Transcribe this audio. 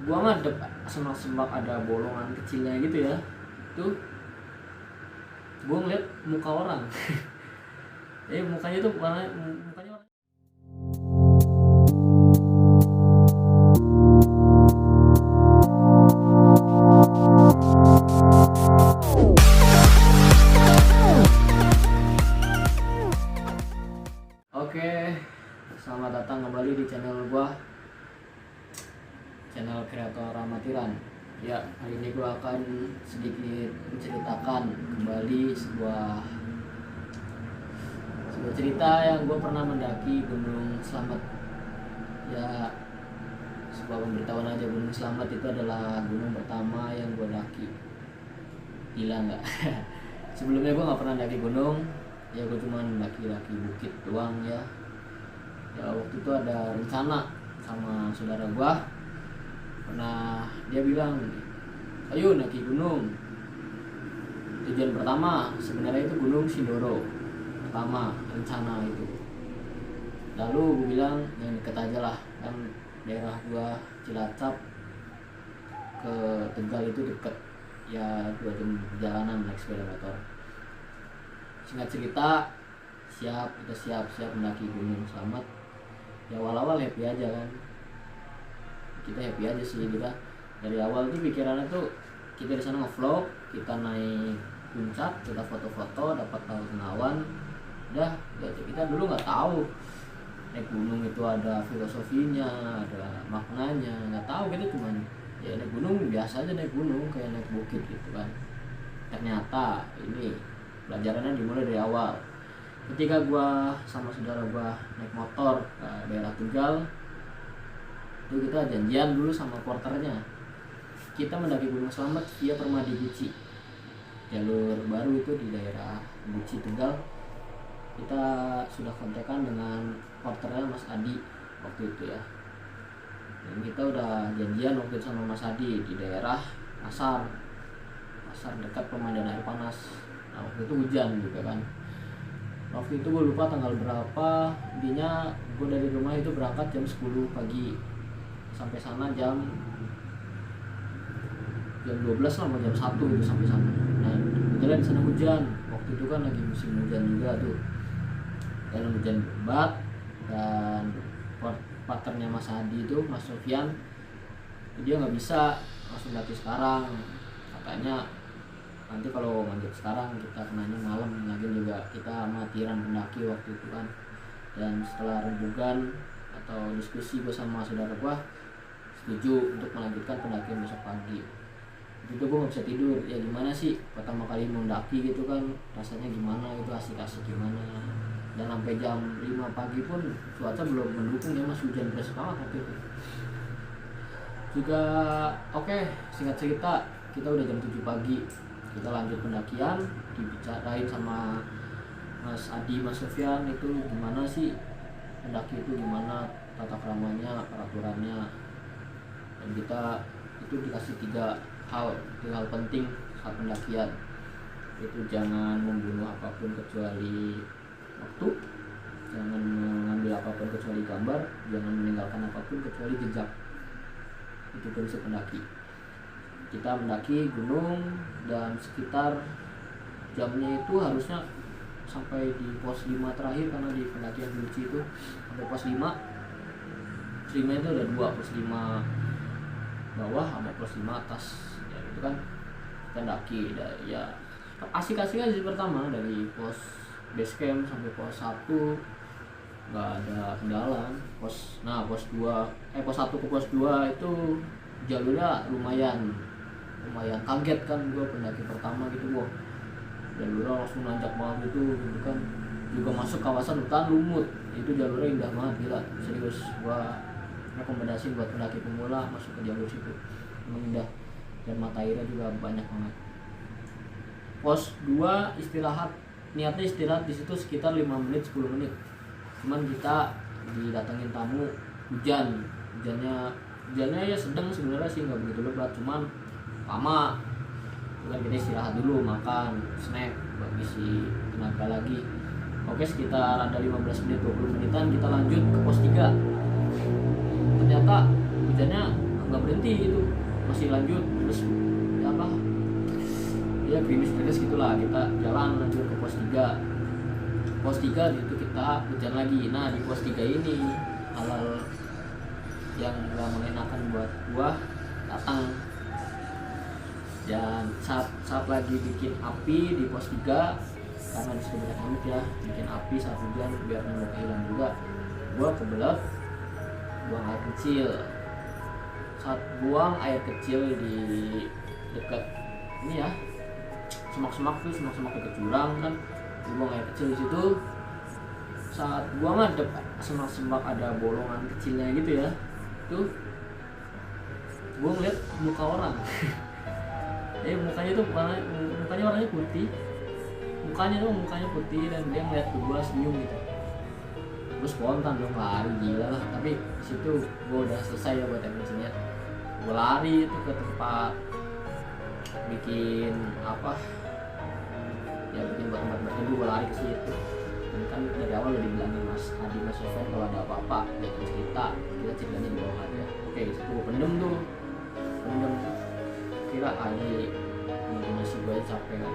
gua ngadep semak-semak ada bolongan kecilnya gitu ya. Tuh gua ngeliat muka orang. Mukanya tuh mukanya orang. Oke, selamat datang kembali di channel gua, channel kreator amatiran. Ya, hari ini gua akan sedikit menceritakan kembali sebuah cerita yang gua pernah mendaki Gunung Slamet. Ya, sebuah pemberitahuan aja, Gunung Slamet itu adalah gunung pertama yang gua daki. Gila nggak? Sebelumnya gua nggak pernah daki gunung. Ya gue cuma daki-daki bukit doang ya. Ya waktu itu ada rencana sama saudara gue, pernah dia bilang, ayo daki gunung. Tujuan pertama sebenarnya itu Gunung Sindoro pertama rencana itu. Lalu gue bilang yang deket aja lah, kan daerah gue Cilacap ke Tegal itu deket ya, 2 jam perjalanan naik sepeda motor. Singkat cerita, kita siap mendaki Gunung Slamet. Ya awal-awal happy aja kan, kita happy aja sih. Kita dari awal tuh pikirannya tuh kita di sana nge-vlog, kita naik puncak, kita foto-foto, dapat tahu kenawan. Udah, kita dulu nggak tahu naik gunung itu ada filosofinya, ada maknanya, nggak tahu. Kita cuman ya naik gunung biasa aja, naik gunung kayak naik bukit gitu kan. Ternyata ini pelajarannya dimulai dari awal. Ketika gua sama saudara gua naik motor ke daerah Tegal, itu kita janjian dulu sama porternya. Kita mendaki Gunung Slamet via Permadi Guci, jalur baru itu di daerah Guci Tegal. Kita sudah kontekan dengan porternya Mas Adi waktu itu ya. Dan kita udah janjian waktu itu sama Mas Adi di daerah pasar dekat pemandian air panas. Nah, waktu itu hujan juga kan. Waktu itu gue lupa tanggal berapa. Intinya gue dari rumah itu berangkat jam 10 pagi, sampai sana jam 12 lah, mau jam 1 itu sampai sana. Nah, kebetulan di sana hujan. Waktu itu kan lagi musim hujan juga tuh. Dan hujan lebat, dan partnernya Mas Adi itu, Mas Sofyan, dia nggak bisa langsung daki sekarang. Katanya nanti kalau lanjut sekarang kita kenanya malam, lagi juga kita amatiran pendaki waktu itu kan. Dan setelah rembugan atau diskusi gue sama saudara gue, setuju untuk melanjutkan pendakian besok pagi. Itu gue gak bisa tidur, ya gimana sih pertama kali mendaki gitu kan, rasanya gimana gitu, asik-asik gimana. Dan sampai jam 5 pagi pun cuaca belum mendukung ya, masih hujan deras banget waktu itu juga. Oke, singkat cerita, kita udah jam 7 pagi. Kita lanjut pendakian, dibicarain sama Mas Adi, Mas Sofyan itu gimana sih pendaki itu, gimana tata keramanya, peraturannya. Dan kita itu dikasih 3 hal penting saat pendakian. Itu jangan membunuh apapun kecuali waktu, jangan mengambil apapun kecuali gambar, jangan meninggalkan apapun kecuali jejak. Itu prinsip pendaki. Kita mendaki gunung dan sekitar jamnya itu harusnya sampai di pos 5 terakhir, karena di pendakian Guci itu sampai pos 5 itu ada 2, pos 5 bawah sama pos 5 atas ya, itu kan kita daki ya asik-asik aja pertama. Dari pos base camp sampai pos 1 nggak ada kendala. Pos 1 ke pos 2 itu jalurnya lumayan kaget kan gue, pendaki pertama gitu gue. Jalurnya langsung nanjak banget gitu kan, juga masuk kawasan hutan lumut. Itu jalurnya indah banget, gila serius. Gue rekomendasi buat pendaki pemula masuk ke jalur situ, emang indah dan mata airnya juga banyak banget. Pos 2 istirahat, niatnya istirahat di situ sekitar 5 menit 10 menit. Cuman kita didatengin tamu, hujannya ya sedang sebenarnya sih, nggak begitu lebat, cuman lama. Kan kita istirahat dulu, makan snack buat isi tenaga lagi. Oke, sekitar ada 15 menit 20 menitan kita lanjut ke pos 3. Ternyata hujannya nggak berhenti berhenti itu, masih lanjut terus ya apa ya gerimis gitulah. Kita jalan lanjut ke pos 3. Pos 3 itu kita hujan lagi. Nah di pos 3 ini hal-hal yang gak mengenakan buat gua datang. Dan saat lagi bikin api di pos 3, karena disitu banyak nyamuk ya, bikin api saat hujan biar nyamuk hilang juga, gua kebelet buang air kecil. Saat buang air kecil di dekat ini ya, semak-semak dekat jurang kan, buang air kecil di situ. Saat buang ada semak-semak, ada bolongan kecilnya gitu ya, tuh gua ngeliat muka orang. Mukanya warnanya putih, mukanya putih, dan dia ngeliat gua senyum gitu. Gue spontan dong lari, gila lah. Tapi situ gue udah selesai ya buat emosinya. Gue lari itu ke tempat bikin apa ya, bikin buat tempat berteduh. Gue lari ke situ. Dan kan dari awal udah dibilangin Mas Adi, Mas Sofian, kalau ada apa-apa jangan cerita, kita ceritanya di bawah aja. Oke, situ gue pendem, kira Adi masih gue capek kan.